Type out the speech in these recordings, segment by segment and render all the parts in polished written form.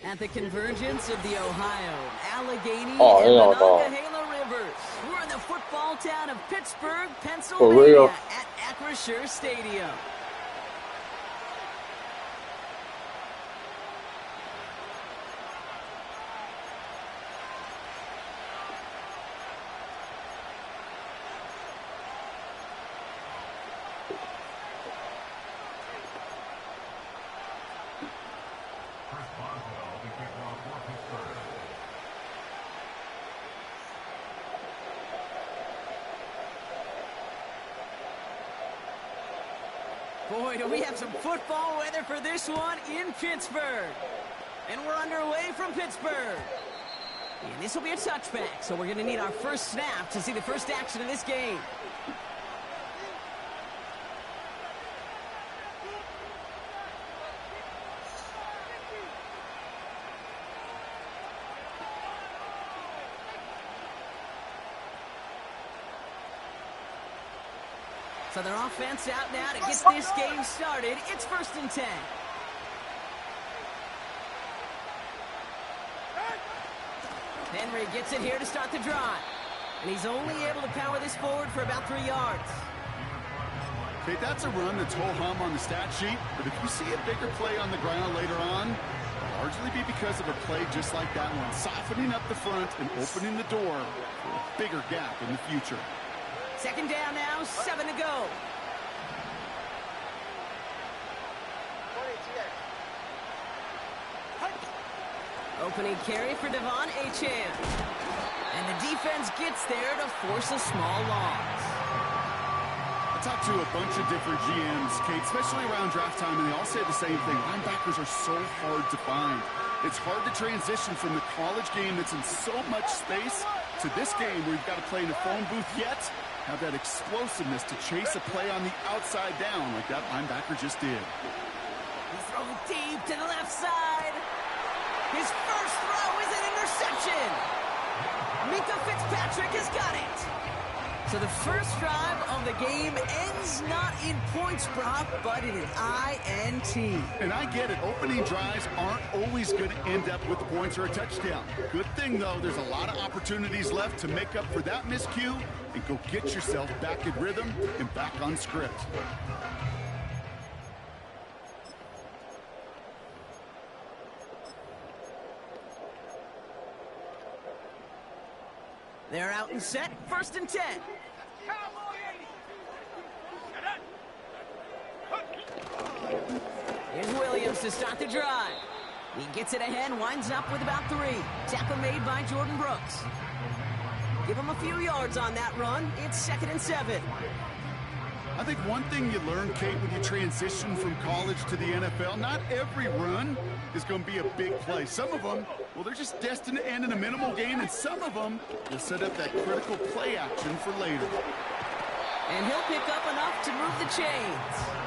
At the convergence of the Ohio, Allegheny, Oh, and hell no. Monongahela Rivers, we're in the football town of Pittsburgh, For real. Pennsylvania, at Acrisure Stadium. Boy, do we have some football weather for this one in Pittsburgh. And we're underway from Pittsburgh. And this will be a touchback, so we're going to need our first snap to see the first action of this game. So their offense out now to get this game started. It's 1st and 10. Henry gets it here to start the drive. And he's only able to power this forward for about 3 yards. Okay, that's a run that's ho-hum on the stat sheet. But if you see a bigger play on the ground later on, it'll largely be because of a play just like that one, softening up the front and opening the door for a bigger gap in the future. 2nd down now, 7 to go. Opening carry for Devon Achane. And the defense gets there to force a small loss. I talked to a bunch of different GMs, Kate, especially around draft time, and they all say the same thing. Linebackers are so hard to find. It's hard to transition from the college game that's in so much space to this game where you've got to play in a phone booth yet have that explosiveness to chase a play on the outside down like that linebacker just did. He throws deep to the left side. His first throw is an interception. Minka Fitzpatrick has got it. So the first drive of the game ends not in points, Brock, but in an INT. And I get it. Opening drives aren't always going to end up with points or a touchdown. Good thing, though, there's a lot of opportunities left to make up for that miscue and go get yourself back in rhythm and back on script. They're out and set. 1st and 10. Here's Williams to start the drive. He gets it ahead, winds up with about 3. Tackle made by Jordan Brooks. Give him a few yards on that run. It's 2nd and 7. I think one thing you learn, Kate, when you transition from college to the NFL, not every run is going to be a big play. Some of them, well, they're just destined to end in a minimal gain, and some of them will set up that critical play action for later. And he'll pick up enough to move the chains.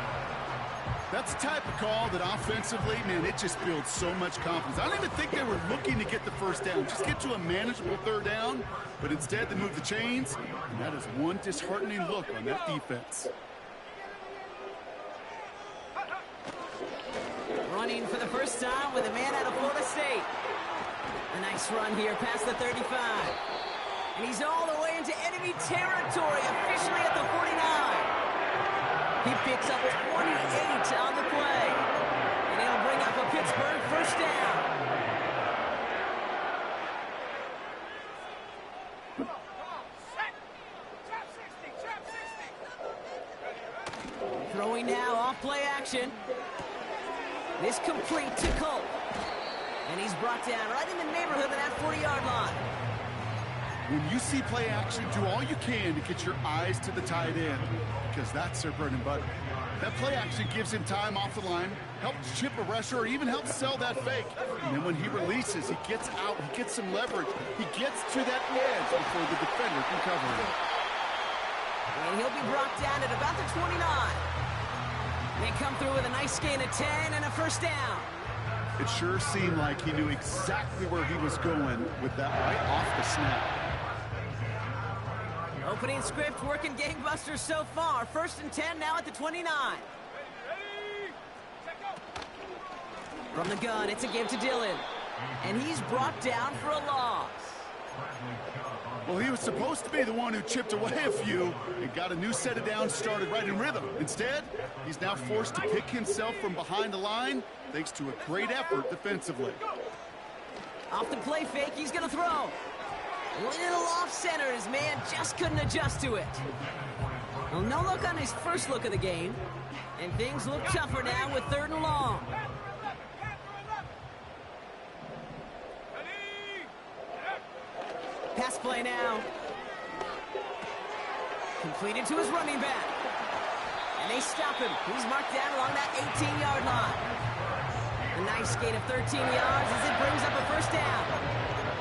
That's the type of call that offensively, man, it just builds so much confidence. I don't even think they were looking to get the first down, just get to a manageable 3rd down, but instead they move the chains, and that is one disheartening look on that defense. Running for the first time with a man out of Florida State. A nice run here past the 35. And he's all the way into enemy territory, officially at the 49. He picks up 28 on the play. And he'll bring up a Pittsburgh first down. Throwing now off play action. This complete to Cole. And he's brought down right in the neighborhood of that 40-yard line. When you see play action, do all you can to get your eyes to the tight end, because that's their bread and butter. That play action gives him time off the line, helps chip a rusher, or even helps sell that fake. And then when he releases, he gets out, he gets some leverage. He gets to that edge before the defender can cover him. And he'll be brought down at about the 29. They come through with a nice gain of 10 and a first down. It sure seemed like he knew exactly where he was going with that right off the snap. Opening script working gangbusters so far. 1st and 10 now at the 29. From the gun, it's a give to Dillon. And he's brought down for a loss. Well, he was supposed to be the one who chipped away a few and got a new set of downs started right in rhythm. Instead, he's now forced to pick himself from behind the line thanks to a great effort defensively. Off the play fake, he's going to throw. A little off-center, his man just couldn't adjust to it. Well, no look on his first look of the game. And things look tougher now with 3rd and long. Pass play now. Completed to his running back. And they stop him. He's marked down along that 18-yard line. A nice gain of 13 yards as it brings up a 1st down.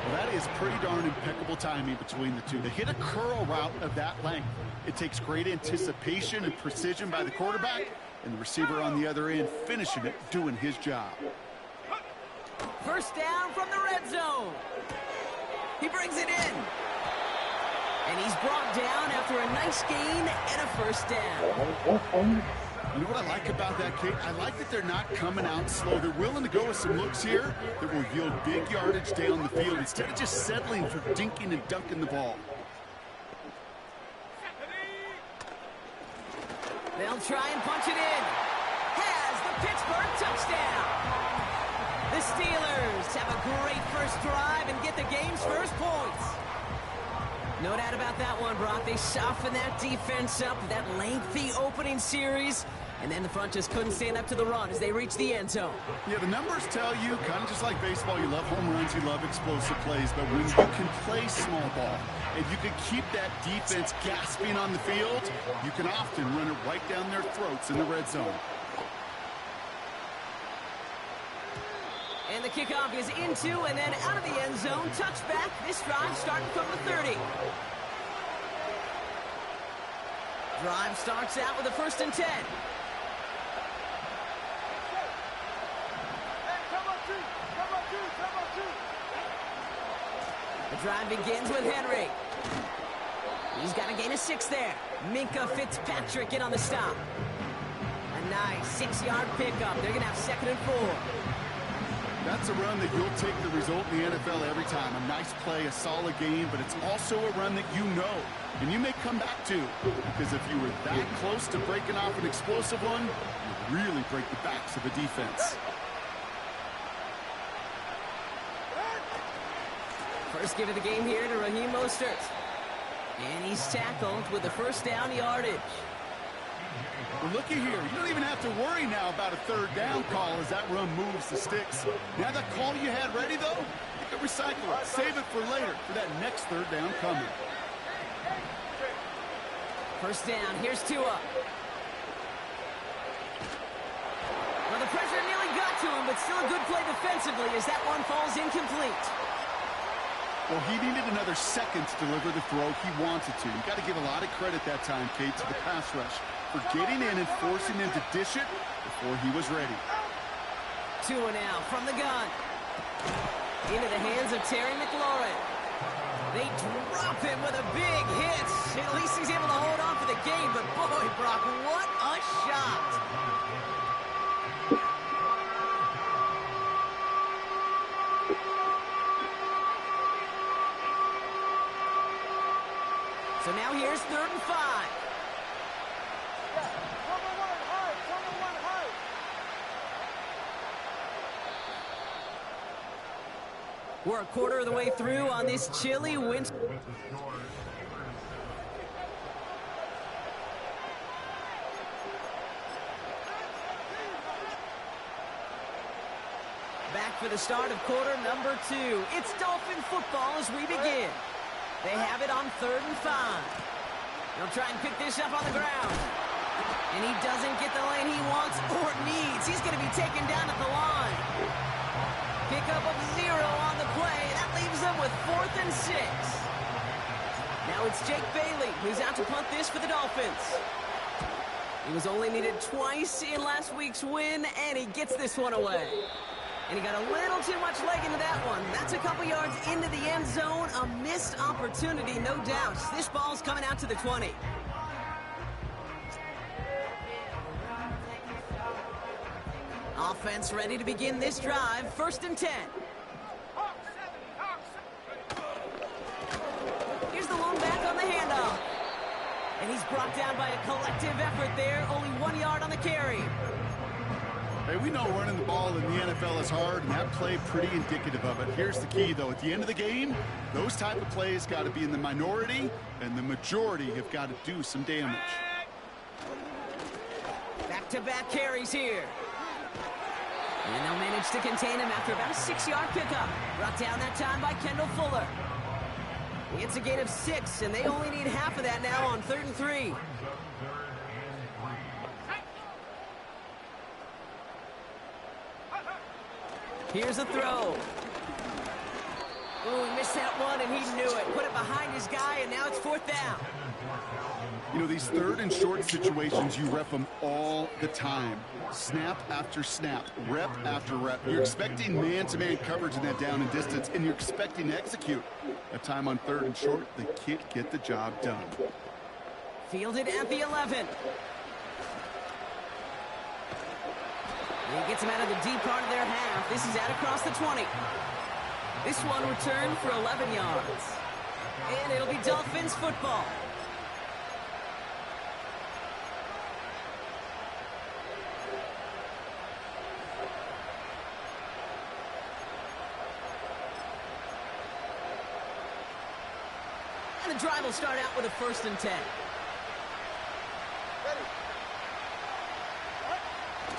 Well, that is pretty darn impeccable timing between the two. To hit a curl route of that length, it takes great anticipation and precision by the quarterback, and the receiver on the other end finishing it, doing his job. 1st down from the red zone. He brings it in. And he's brought down after a nice gain and a 1st down. You know what I like about that, Kate? I like that they're not coming out slow. They're willing to go with some looks here that will yield big yardage down the field instead of just settling for dinking and dunking the ball. They'll try and punch it in. Has the Pittsburgh touchdown. The Steelers have a great first drive and get the game's first points. No doubt about that one, Brock. They softened that defense up with that lengthy opening series, and then the front just couldn't stand up to the run as they reached the end zone. Yeah, the numbers tell you, kind of just like baseball, you love home runs, you love explosive plays, but when you can play small ball and you can keep that defense gasping on the field, you can often run it right down their throats in the red zone. And the kickoff is into and then out of the end zone. Touchback. This drive starting from the 30. Drive starts out with a 1st and 10. The drive begins with Henry. He's got a gain of 6 there. Minka Fitzpatrick in on the stop. A nice 6-yard pickup. They're going to have 2nd and 4. That's a run that you'll take the result in the NFL every time. A nice play, a solid game, but it's also a run that you know, and you may come back to, because if you were that close to breaking off an explosive one, you'd really break the backs of the defense. First give of the game here to Raheem Mostert. And he's tackled with the 1st down yardage. Well, looky here. You don't even have to worry now about a 3rd down call as that run moves the sticks. Now that call you had ready, though, you can recycle it. Save it for later for that next 3rd down coming. 1st down. Here's Tua. Well, the pressure nearly got to him, but still a good play defensively as that one falls incomplete. Well, he needed another second to deliver the throw he wanted to. You got to give a lot of credit that time, Kate, to the pass rush for getting in and forcing him to dish it before he was ready. Tua now from the gun. Into the hands of Terry McLaurin. They drop him with a big hit. At least he's able to hold on for the game, but boy, Brock, what a shot. So now here's 3rd and 5. We're a quarter of the way through on this chilly winter. Back for the start of quarter number 2. It's Dolphin football as we begin. They have it on 3rd and 5. They'll try and pick this up on the ground. And he doesn't get the lane he wants or needs. He's going to be taken down at the line. Pickup of 0 on the play. That leaves them with 4th and 6. Now it's Jake Bailey who's out to punt this for the Dolphins. He was only needed twice in last week's win, and he gets this one away. And he got a little too much leg into that one. That's a couple yards into the end zone. A missed opportunity, no doubt. This ball's coming out to the 20. Offense ready to begin this drive. 1st and 10. And he's brought down by a collective effort there. Only 1 yard on the carry. Hey, we know running the ball in the NFL is hard, and that play pretty indicative of it. Here's the key, though. At the end of the game, those type of plays got to be in the minority, and the majority have got to do some damage. Back-to-back carries here. And they'll manage to contain him after about a 6-yard pickup. Brought down that time by Kendall Fuller. He gets a gain of 6, and they only need half of that now on 3rd and 3. Here's a throw. Oh, he missed that one, and he knew it. Put it behind his guy, and now it's 4th down. You know, these 3rd and short situations, you rep them all the time. Snap after snap, rep after rep. You're expecting man-to-man coverage in that down and distance, and you're expecting to execute. That time on 3rd and short, they can't get the job done. Fielded at the 11. He gets him out of the deep part of their half. This is out across the 20. This one returned for 11 yards. And it'll be Dolphins football. And the drive will start out with a 1st and 10.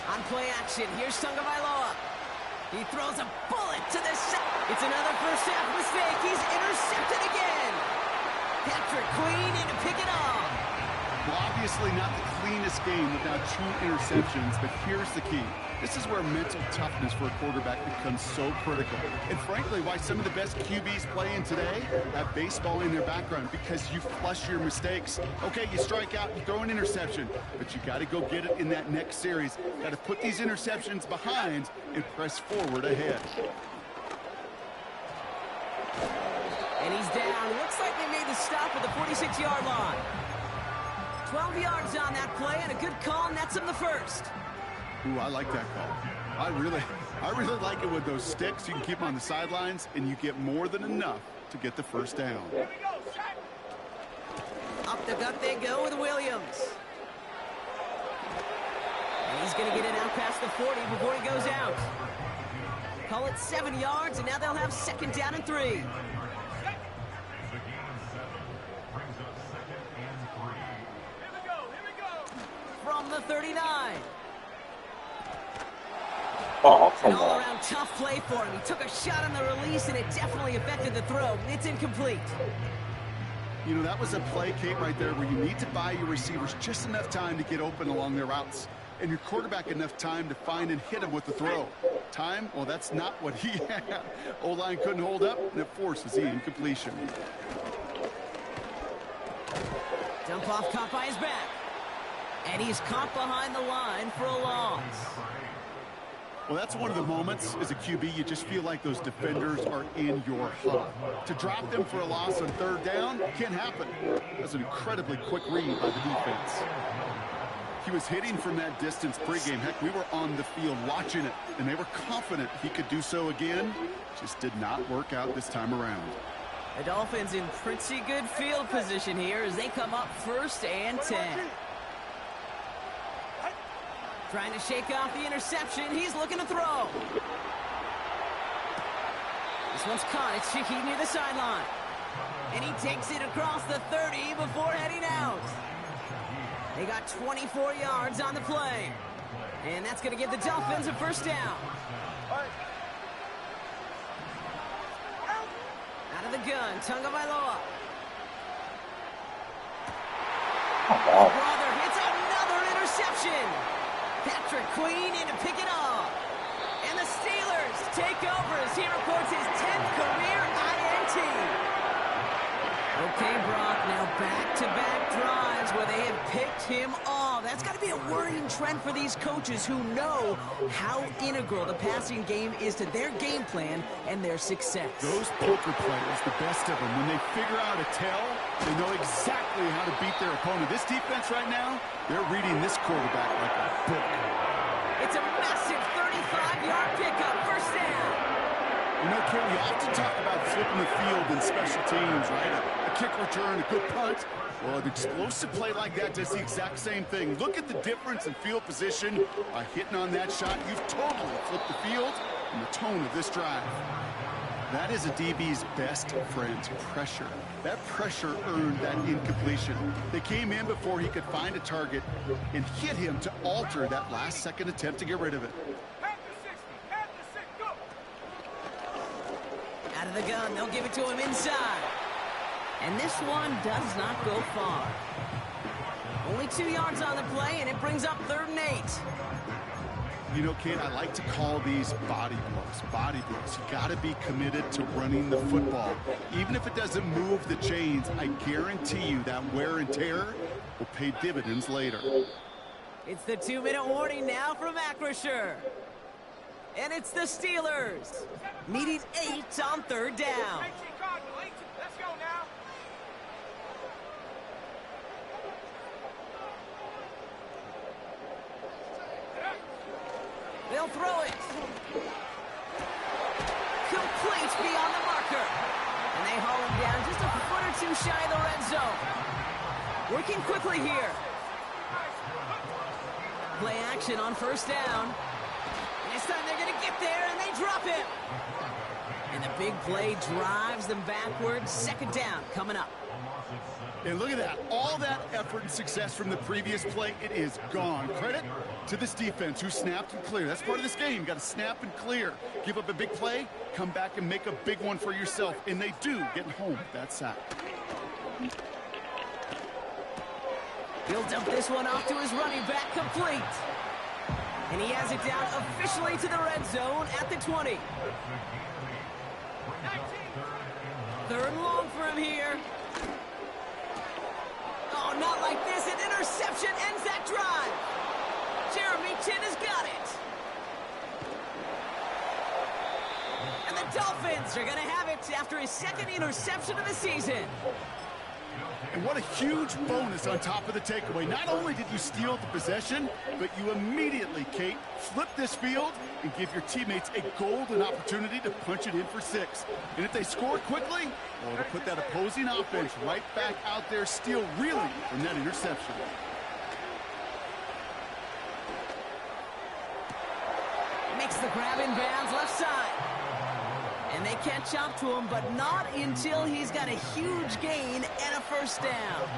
On play action, here's Tagovailoa. He throws a bullet to the side. It's another first half mistake. He's intercepted again. Patrick Queen in to pick it off. Well, obviously not the cleanest game without 2 interceptions, but here's the key. This is where mental toughness for a quarterback becomes so critical. And frankly, why some of the best QBs playing today have baseball in their background, because you flush your mistakes. Okay, you strike out, you throw an interception, but you got to go get it in that next series. Got to put these interceptions behind and press forward ahead. And he's down. Looks like they made the stop at the 46-yard line. 12 yards on that play, and a good call nets him the 1st. Ooh, I like that call. I really like it with those sticks. You can keep them on the sidelines, and you get more than enough to get the 1st down. Up the gut they go with Williams. And he's going to get it out past the 40 before he goes out. Call it 7 yards, and now they'll have 2nd down and 3. From the 39. Oh, An come on. all-around tough play for him. He took a shot on the release, and it definitely affected the throw. It's incomplete. You know, that was a play, Kate, right there where you need to buy your receivers just enough time to get open along their routes, and your quarterback enough time to find and hit him with the throw. Time? Well, that's not what he had. O-line couldn't hold up, and it forces the incompletion. Dump off caught by his back. And he's caught behind the line for a loss. Well, that's one of the moments as a QB you just feel like those defenders are in your huddle. To drop them for a loss on 3rd down can't happen. That's an incredibly quick read by the defense. He was hitting from that distance pregame. Heck, we were on the field watching it, and they were confident he could do so again. Just did not work out this time around. The Dolphins in pretty good field position here as they come up 1st and 10. Trying to shake off the interception. He's looking to throw. This one's caught. It's Shaheed near the sideline. And he takes it across the 30 before heading out. They got 24 yards on the play. And that's going to give the Dolphins a 1st down. Out of the gun, Tagovailoa. Brother hits another interception. Patrick Queen in to pick it off. And the Steelers take over as he reports his 10th career INT. Okay, Brock, now back-to-back drives where they have picked him off. That's got to be a worrying trend for these coaches who know how integral the passing game is to their game plan and their success. Those poker players, the best of them, when they figure out a tell, they know exactly how to beat their opponent. This defense right now, they're reading this quarterback like a book. It's a massive 35-yard pickup, 1st down. You know, Kit, we often talk about flipping the field in special teams, right? A kick return, a good punt. Well, an explosive play like that does the exact same thing. Look at the difference in field position. By hitting on that shot, you've totally flipped the field and the tone of this drive. That is a DB's best friend, pressure. That pressure earned that incompletion. They came in before he could find a target and hit him to alter that last-second attempt to get rid of it. Out of the gun, they'll give it to him inside. And this one does not go far. Only 2 yards on the play, and it brings up 3rd and 8. You know, Kate, I like to call these body blows. Body blows. You got to be committed to running the football. Even if it doesn't move the chains, I guarantee you that wear and tear will pay dividends later. It's the 2-minute warning now from Acrisure. And it's the Steelers, needing 8 on 3rd down. Let's go now. They'll throw it. Complete beyond the marker. And they haul him down just a foot or 2 shy of the red zone. Working quickly here. Play action on 1st down. This time they're going to get there, and they drop him. And the big play drives them backwards. 2nd down coming up. And look at that. All that effort and success from the previous play, it is gone. Credit to this defense who snapped and cleared. That's part of this game. You got to snap and clear. Give up a big play, come back and make a big one for yourself. And they do, getting home with that sack. He'll dump this one off to his running back, complete. And he has it down officially to the red zone at the 20. 3rd and long for him here. Oh, not like this. An interception ends that drive. Jeremy Chin has got it. And the Dolphins are going to have it after his 2nd interception of the season. And what a huge bonus on top of the takeaway. Not only did you steal the possession, but you immediately, Kate, flip this field and give your teammates a golden opportunity to punch it in for 6. And if they score quickly, well, it'll put that opposing offense right back out there, still reeling from that interception. Makes the grab in bounds left side. And they catch up to him, but not until he's got a huge gain and a 1st down.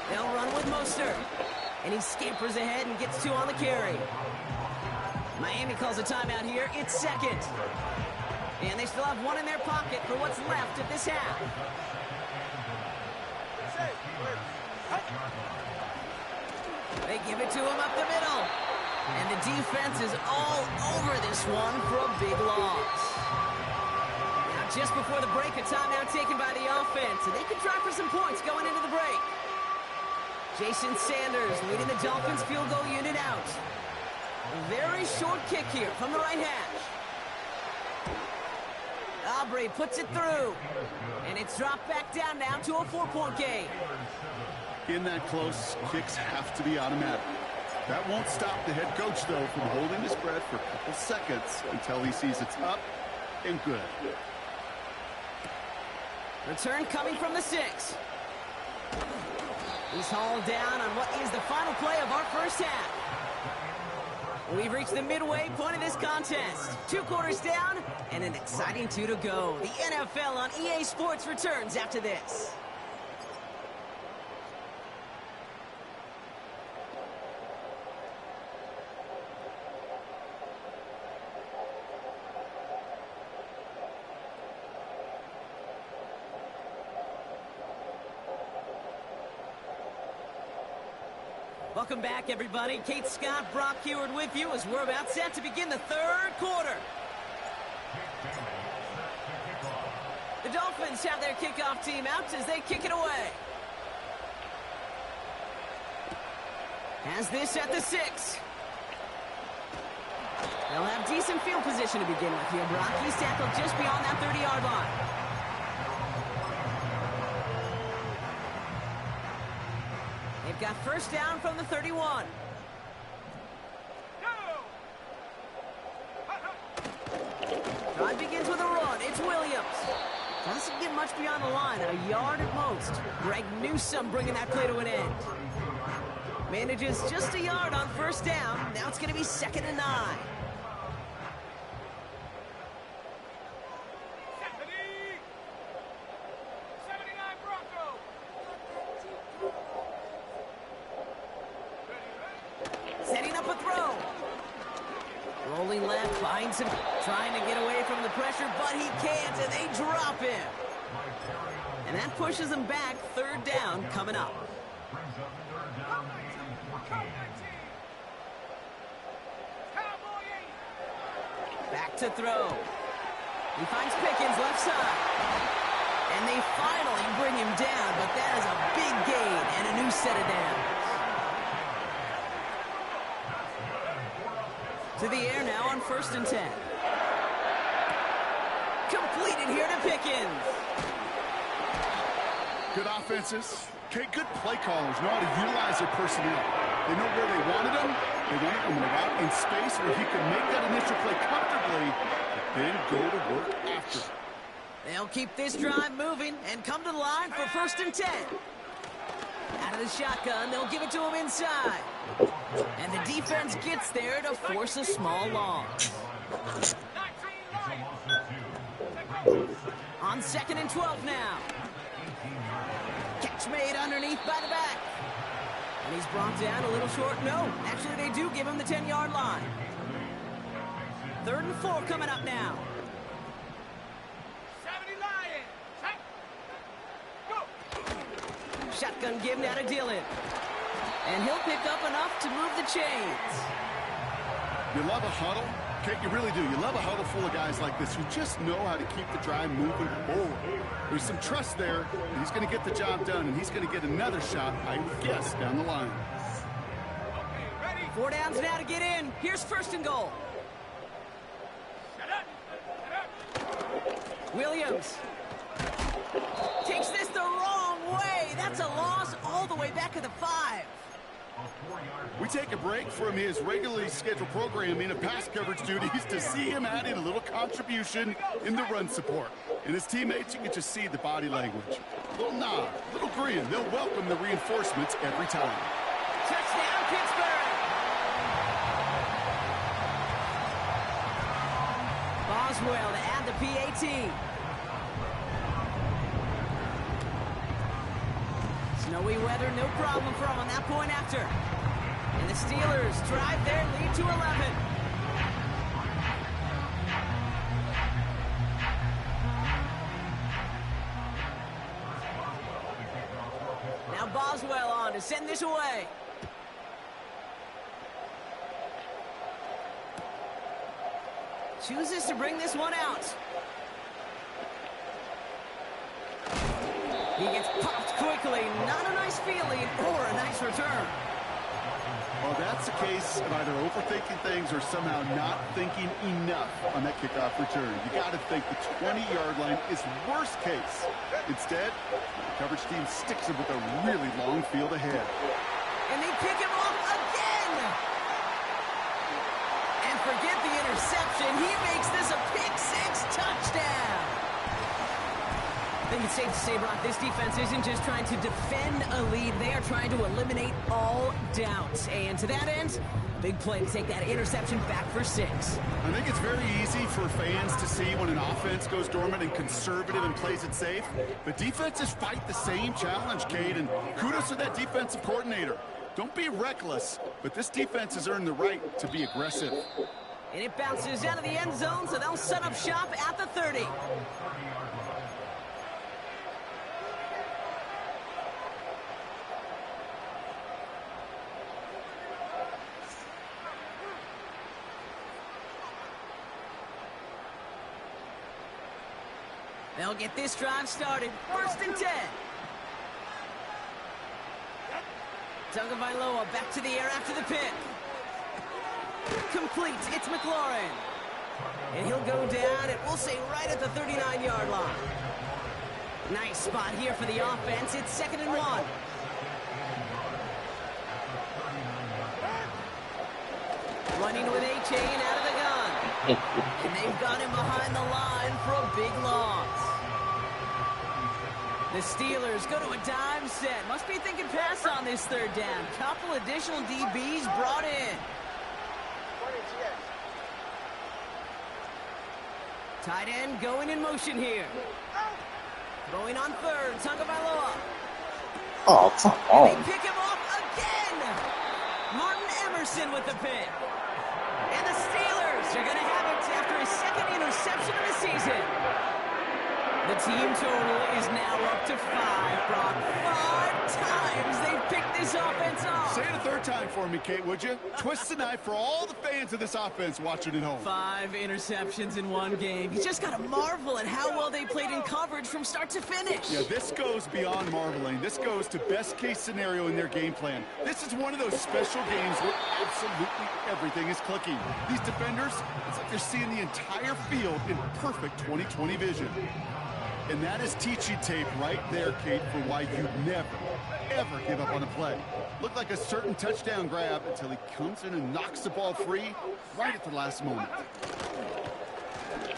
They'll run with Mostert. And he scampers ahead and gets 2 on the carry. Miami calls a timeout here. It's 2nd. And they still have 1 in their pocket for what's left of this half. They give it to him up the middle. And the defense is all over this one for a big loss. Now, just before the break, a timeout taken by the offense. And they could try for some points going into the break. Jason Sanders leading the Dolphins field goal unit out. A very short kick here from the right hash. Aubrey puts it through. And it's dropped back down now to a 4-point game. In that close, kicks have to be automatic. That won't stop the head coach, though, from holding his breath for a couple seconds until he sees it's up and good. Return coming from the 6. He's hauled down on what is the final play of our 1st half. We've reached the midway point of this contest. 2 quarters down and an exciting 2 to go. The NFL on EA Sports returns after this. Welcome back, everybody. Kate Scott, Brock Heward with you as we're about set to begin the 3rd quarter. The Dolphins have their kickoff team out as they kick it away. Has this at the 6. They'll have decent field position to begin with here, Brock. He's tackled just beyond that 30-yard line. They've got first down from the 31. Drive begins with a run. It's Williams. Doesn't get much beyond the line, a yard at most. Greg Newsome bringing that play to an end. Manages just a yard on first down. Now it's going to be 2nd and 9. Setting up a throw. Rolling left, finds him, trying to get away from the pressure, but he can't, and they drop him. And that pushes him back. 3rd down coming up. Back to throw. He finds Pickens left side. And they finally bring him down, but that is a big gain and a new set of downs. To the air now on 1st and 10. Completed here to Pickens. Good offenses. Okay, good play callers know how to utilize their personnel. They know where they wanted them. They wanted them out in space where he could make that initial play comfortably, then go to work after. They'll keep this drive moving and come to the line for 1st and 10. Out of the shotgun, they'll give it to him inside. And the defense gets there to force a small loss. On 2nd and 12 now. Catch made underneath by the back. And he's brought down a little short. No, actually they do give him the 10-yard line. 3rd and 4 coming up now. 70 Lions. Go. Shotgun given out of Dillon. And he'll pick up enough to move the chains. You love a huddle? Okay, you really do. You love a huddle full of guys like this who just know how to keep the drive moving forward. There's some trust there. He's going to get the job done, and he's going to get another shot, I would guess, down the line. Okay, ready. 4 downs now to get in. Here's 1st and goal. Shut up. Shut up. Williams takes this the wrong way. That's a loss all the way back at the 5. We take a break from his regularly scheduled programming of pass coverage duties to see him adding a little contribution in the run support. And his teammates, you can just see the body language. Little nod, little grin. They'll welcome the reinforcements every time. Touchdown, Pittsburgh! Boswell to add the PAT. Snowy weather, no problem for him on that point after. And the Steelers drive their lead to 11. Now Boswell on to send this away. Chooses to bring this one out. He gets popped quickly. Not a nice feeling or a nice return. Well, that's a case of either overthinking things or somehow not thinking enough on that kickoff return. You got to think the 20-yard line is worst case. Instead, the coverage team sticks him with a really long field ahead. And they pick him off again. And forget the interception. He makes this a pick-6 touchdown. I think it's safe to say, Brock, this defense isn't just trying to defend a lead. They are trying to eliminate all doubts. And to that end, big play to take that interception back for 6. I think it's very easy for fans to see when an offense goes dormant and conservative and plays it safe. But defenses fight the same challenge, Cade, and kudos to that defensive coordinator. Don't be reckless, but this defense has earned the right to be aggressive. And it bounces out of the end zone, so they'll set up shop at the 30. They'll get this drive started. 1st and 10. Tagovailoa back to the air after the pick. Complete. It's McLaurin. And he'll go down, and we'll say right at the 39-yard line. Nice spot here for the offense. It's 2nd and 1. Running with A chain out of the gun. And they've got him behind the line for a big loss. The Steelers go to a dime set. Must be thinking pass on this third down. Couple additional DBs brought in. Tight end going in motion here. Throwing on third, Tagovailoa. Oh, come And on. they pick him off again. Martin Emerson with the pick. And the Steelers are going to have it after his second interception of the season. The team total is now up to 5, Brock. 5 times they've picked this offense off. Say it a third time for me, Kate, would you? Twist the knife for all the fans of this offense watching at home. 5 interceptions in one game. You just got to marvel at how well they played in coverage from start to finish. Yeah, this goes beyond marveling. This goes to best case scenario in their game plan. This is one of those special games where absolutely everything is clicking. These defenders, it's like they're seeing the entire field in perfect 20/20 vision. And that is teaching tape right there, Kate, for why you never, ever give up on a play. Looked like a certain touchdown grab until he comes in and knocks the ball free right at the last moment.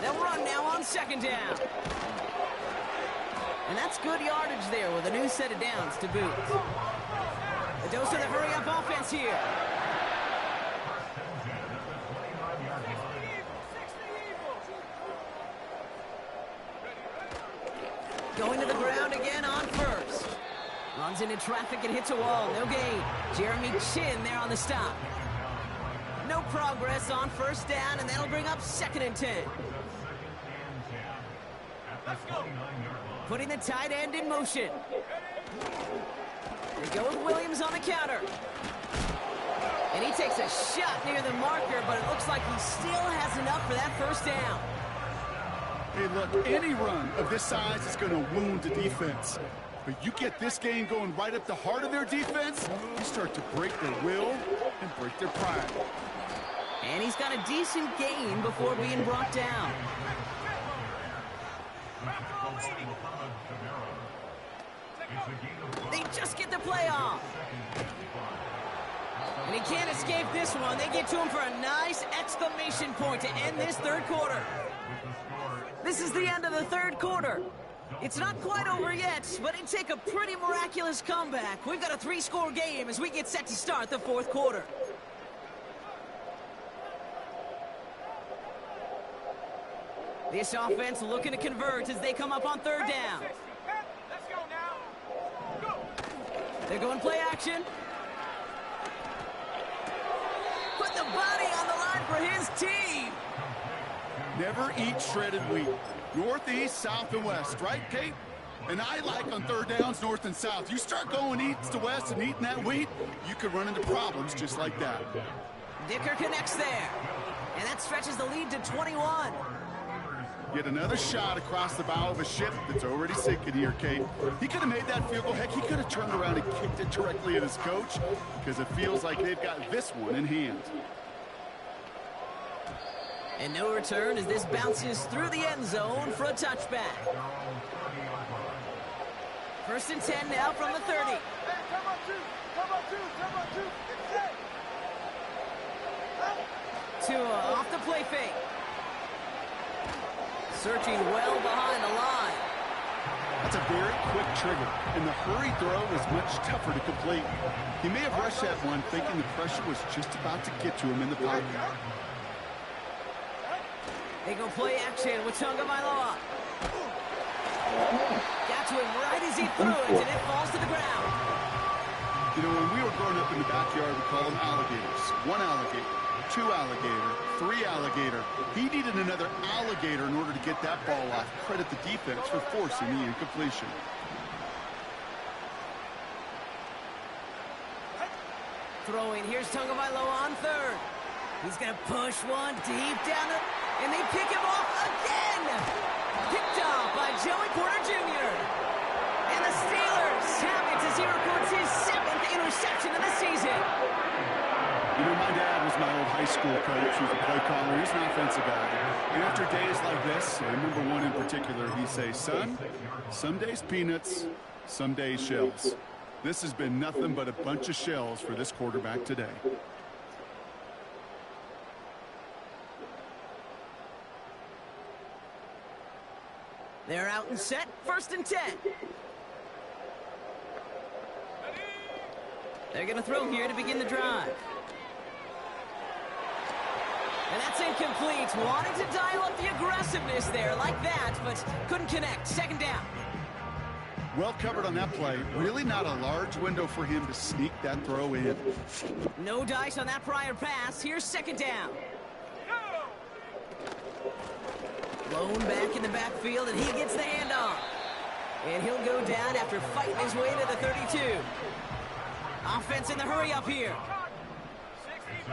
They'll run now on second down. And that's good yardage there with a new set of downs to boot. A dose of the hurry-up offense here. Going to the ground again on first. Runs into traffic and hits a wall. No gain. Jeremy Chin there on the stop. No progress on first down, and that'll bring up 2nd and 10. Let's go. Putting the tight end in motion. They go with Williams on the counter. And he takes a shot near the marker, but it looks like he still has enough for that first down. Hey, look, any run of this size is going to wound the defense. But you get this game going right up the heart of their defense, you start to break their will and break their pride. And he's got a decent gain before being brought down. They just get the play off. And he can't escape this one. They get to him for a nice exclamation point to end this third quarter. This is the end of the third quarter. It's not quite over yet, but it'd take a pretty miraculous comeback. We've got a 3-score game as we get set to start the fourth quarter. This offense looking to convert as they come up on third down. Let's go now. Go. They're going play action. Put the body on the line for his team. Never eat shredded wheat. Northeast, south, and west, right, Kate? And I like on third downs, north and south. You start going east to west and eating that wheat, you could run into problems just like that. Dicker connects there. And that stretches the lead to 21. Yet another shot across the bow of a ship that's already sinking here, Kate. He could have made that field goal. Heck, he could have turned around and kicked it directly at his coach because it feels like they've got this one in hand. And no return as this bounces through the end zone for a touchback. 1st and 10 now from the 30. Hey, come on, two. Come on, two. Come on, two. Get set. Tua off the play fake. Searching well behind the line. That's a very quick trigger, and the hurry throw was much tougher to complete. He may have rushed that one thinking the pressure was just about to get to him in the pocket. They go play action with Tagovailoa. Got to him right as he threw it, and it falls to the ground. You know, when we were growing up in the backyard, we called them alligators. 1 alligator, 2 alligator, 3 alligator. He needed another alligator in order to get that ball off. Credit the defense for forcing the incompletion. Throwing, here's Tagovailoa on third. He's going to push one deep down, and they pick him off again. Picked off by Joey Porter Jr. And the Steelers have it as he records his 7th interception of the season. You know, my dad was my old high school coach. He was a play caller. He's an offensive guy. And after days like this, I remember one in particular, he'd say, son, some days peanuts, some days shells. This has been nothing but a bunch of shells for this quarterback today. They're out and set. 1st and 10. They're going to throw here to begin the drive. And that's incomplete. Wanted to dial up the aggressiveness there like that, but couldn't connect. 2nd down. Well covered on that play. Really not a large window for him to sneak that throw in. No dice on that prior pass. Here's 2nd down. Blown back in the backfield, and he gets the handoff. And he'll go down after fighting his way to the 32. Offense in the hurry up here. 60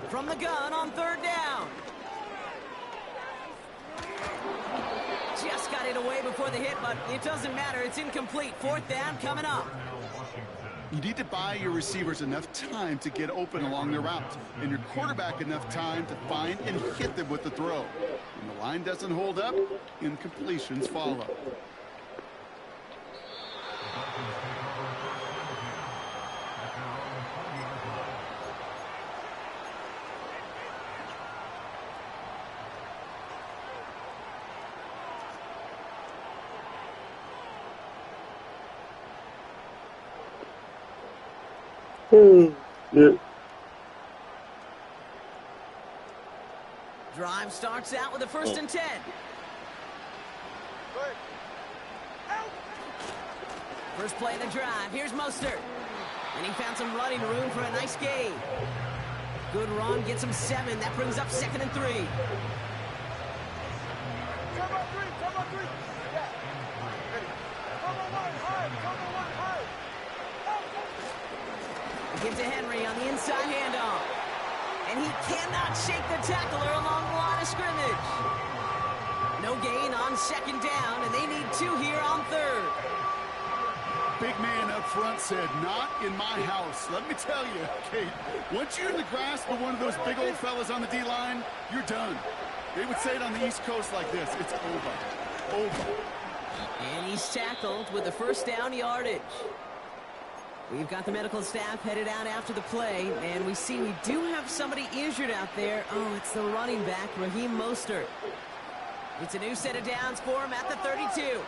From the gun on 3rd down. Just got it away before the hit, but it doesn't matter. It's incomplete. 4th down coming up. You need to buy your receivers enough time to get open along their route, and your quarterback enough time to find and hit them with the throw. When the line doesn't hold up, incompletions follow. Yeah. Drive starts out with a 1st and 10. First play of the drive. Here's Mostert. And he found some running room for a nice gain. Good run. Gets him 7. That brings up 2nd and 3. Come on, 3. Come on, 3. Yeah. Ready. Come on, 1 high. Come on, 1 high. Give to Henry on the inside handoff. And he cannot shake the tackler along the line of scrimmage. No gain on 2nd down, and they need 2 here on 3rd. Big man up front said, "Not in my house." Let me tell you, Kate, once you're in the grasp of one of those big old fellas on the D-line, you're done. They would say it on the East Coast like this: it's over. Over. And he's tackled with the 1st down yardage. We've got the medical staff headed out after the play, and we see we do have somebody injured out there. Oh, it's the running back, Raheem Mostert. It's a new set of downs for him at the 32.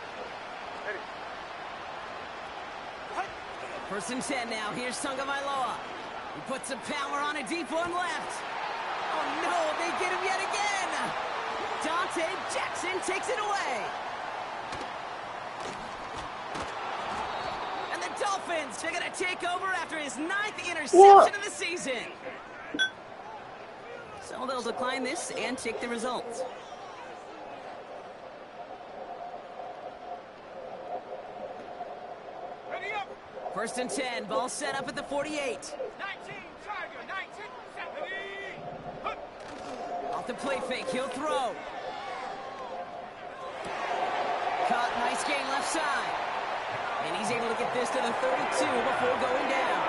1st and 10 now. Here's Tagovailoa. He puts some power on a deep one left. Oh, no, they get him yet again. Dante Jackson takes it away. Dolphins, they're going to take over after his 9th interception of the season. So they'll decline this and take the results. Ready up. 1st and 10, ball set up at the 48. 19, Tiger, 19, 70. Off the play fake, he'll throw. Caught, nice gain left side. And he's able to get this to the 32 before going down.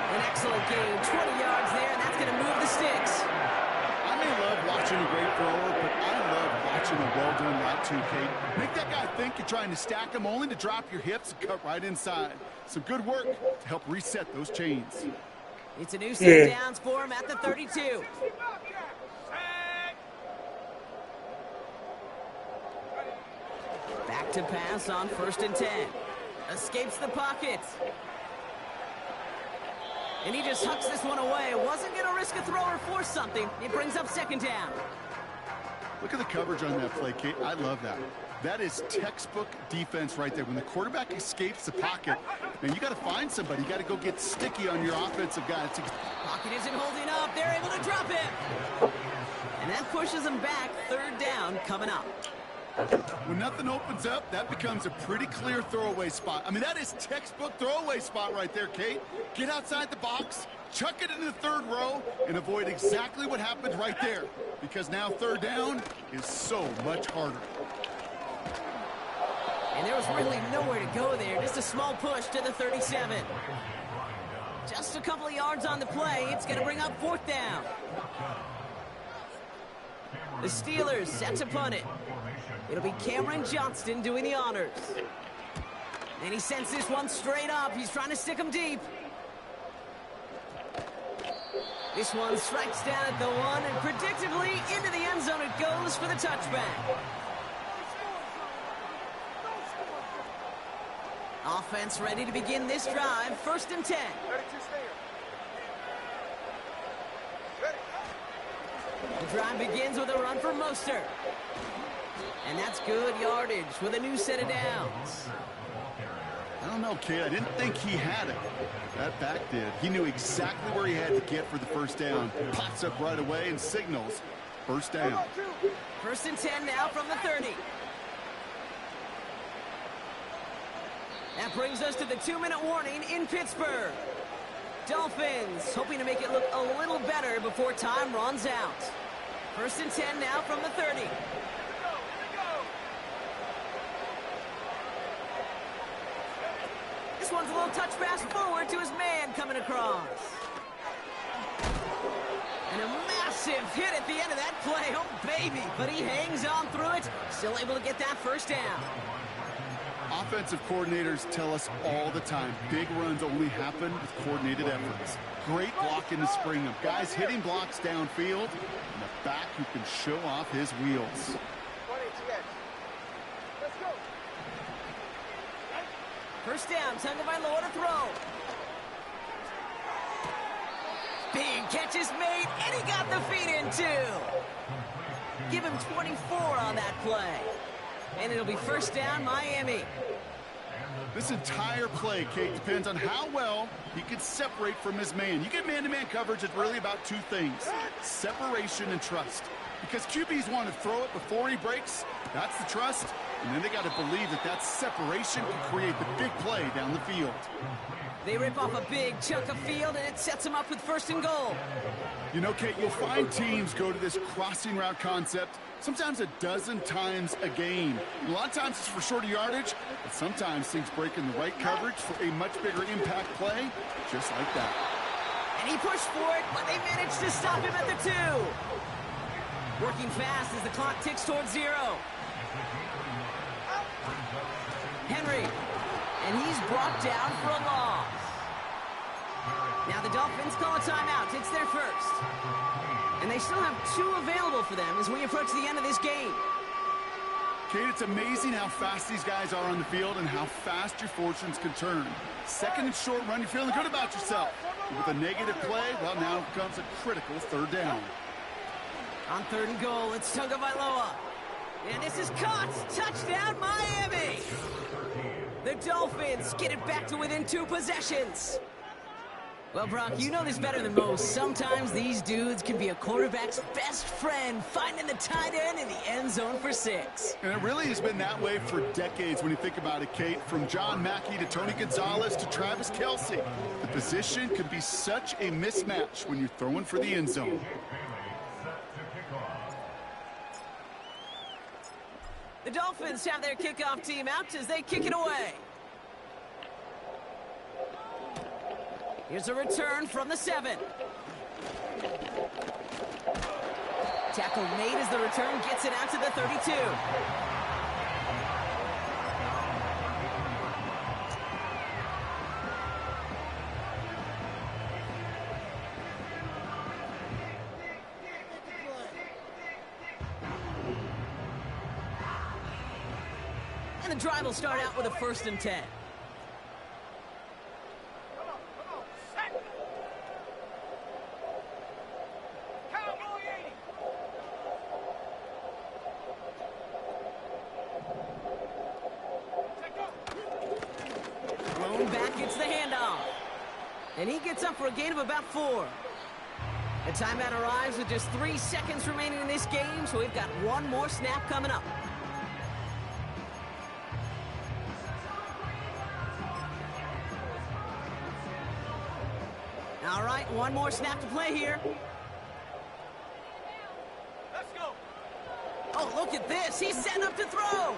An excellent gain, 20 yards there, and that's going to move the sticks. I may love watching a great thrower, but I love watching a well-done route too, Kate. Make that guy think you're trying to stack him, only to drop your hips and cut right inside. Some good work to help reset those chains. It's a new set of downs for him at the 32. Back to pass on 1st and 10. Escapes the pocket. And he just hucks this one away. Wasn't going to risk a throw or force something. It brings up 2nd down. Look at the coverage on that play, Kate. I love that. That is textbook defense right there. When the quarterback escapes the pocket, man, you got to find somebody. You got to go get sticky on your offensive guy. Pocket isn't holding up. They're able to drop him. And that pushes him back. 3rd down coming up. When nothing opens up, that becomes a pretty clear throwaway spot. I mean, that is textbook throwaway spot right there, Kate. Get outside the box, chuck it into the 3rd row, and avoid exactly what happened right there. Because now 3rd down is so much harder. And there was really nowhere to go there. Just a small push to the 37. Just a couple of yards on the play. It's going to bring up 4th down. The Steelers set to punt it. It'll be Cameron Johnston doing the honors. And he sends this one straight up. He's trying to stick him deep. This one strikes down at the 1 and predictably into the end zone goes for the touchback. Offense ready to begin this drive. 1st and 10. Ready to stay here. Ready. The drive begins with a run for Mostert. And that's good yardage with a new set of downs. I don't know, kid. I didn't think he had it. That back did. He knew exactly where he had to get for the 1st down. Pops up right away and signals 1st down. 1st and 10 now from the 30. That brings us to the 2-minute warning in Pittsburgh. Dolphins hoping to make it look a little better before time runs out. 1st and 10 now from the 30. This one's a little touch pass forward to his man coming across. And a massive hit at the end of that play. Oh, baby. But he hangs on through it. Still able to get that 1st down. Offensive coordinators tell us all the time, big runs only happen with coordinated efforts. Great blocking to spring them. Guys hitting blocks downfield, and a back who can show off his wheels. Let's go. 1st down, Tagovailoa to throw. Big catch is made, and he got the feet in too. Give him 24 on that play. And it'll be 1st down, Miami. This entire play, Kate, depends on how well he can separate from his man. You get man-to-man coverage, it's really about 2 things, separation and trust. Because QBs want to throw it before he breaks, that's the trust. And then they got to believe that that separation can create the big play down the field. They rip off a big chunk of field, and it sets them up with 1st and goal. You know, Kate, you'll find teams go to this crossing route concept sometimes a dozen times a game. A lot of times it's for shorter yardage, but sometimes things break in the right coverage for a much bigger impact play, just like that. And he pushed for it, but they managed to stop him at the 2. Working fast as the clock ticks towards 0. Henry. And he's brought down for a loss. Now the Dolphins call a timeout. It's their 1st. And they still have 2 available for them as we approach the end of this game. Kate, it's amazing how fast these guys are on the field and how fast your fortunes can turn. 2nd and short run, you're feeling good about yourself. But with a negative play, well, now comes a critical 3rd down. On 3rd and goal, it's Tagovailoa. And this is caught. Touchdown, Miami. The Dolphins get it back to within 2 possessions. Well, Brock, you know this better than most. Sometimes these dudes can be a quarterback's best friend, finding the tight end in the end zone for 6. And it really has been that way for decades when you think about it, Kate. From John Mackey to Tony Gonzalez to Travis Kelce. The position can be such a mismatch when you're throwing for the end zone. The Dolphins have their kickoff team out as they kick it away. Here's a return from the 7. Tackle made as the return gets it out to the 32. And the drive will start out with a 1st and 10. And he gets up for a gain of about 4. The timeout arrives with just 3 seconds remaining in this game, so we've got 1 more snap coming up. All right, 1 more snap to play here. Let's go. Oh, look at this. He's setting up to throw.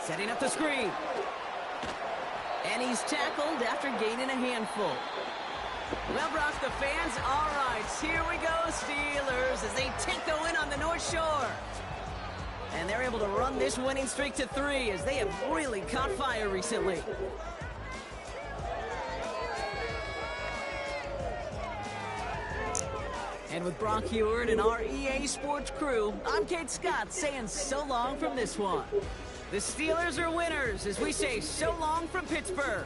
Setting up the screen. And he's tackled after gaining a handful. Well, Brock, the fans, all right, here we go, Steelers, as they take the win on the North Shore. And they're able to run this winning streak to 3 as they have really caught fire recently. And with Brock Heward and our EA Sports crew, I'm Kate Scott saying so long from this one. The Steelers are winners as we say so long from Pittsburgh.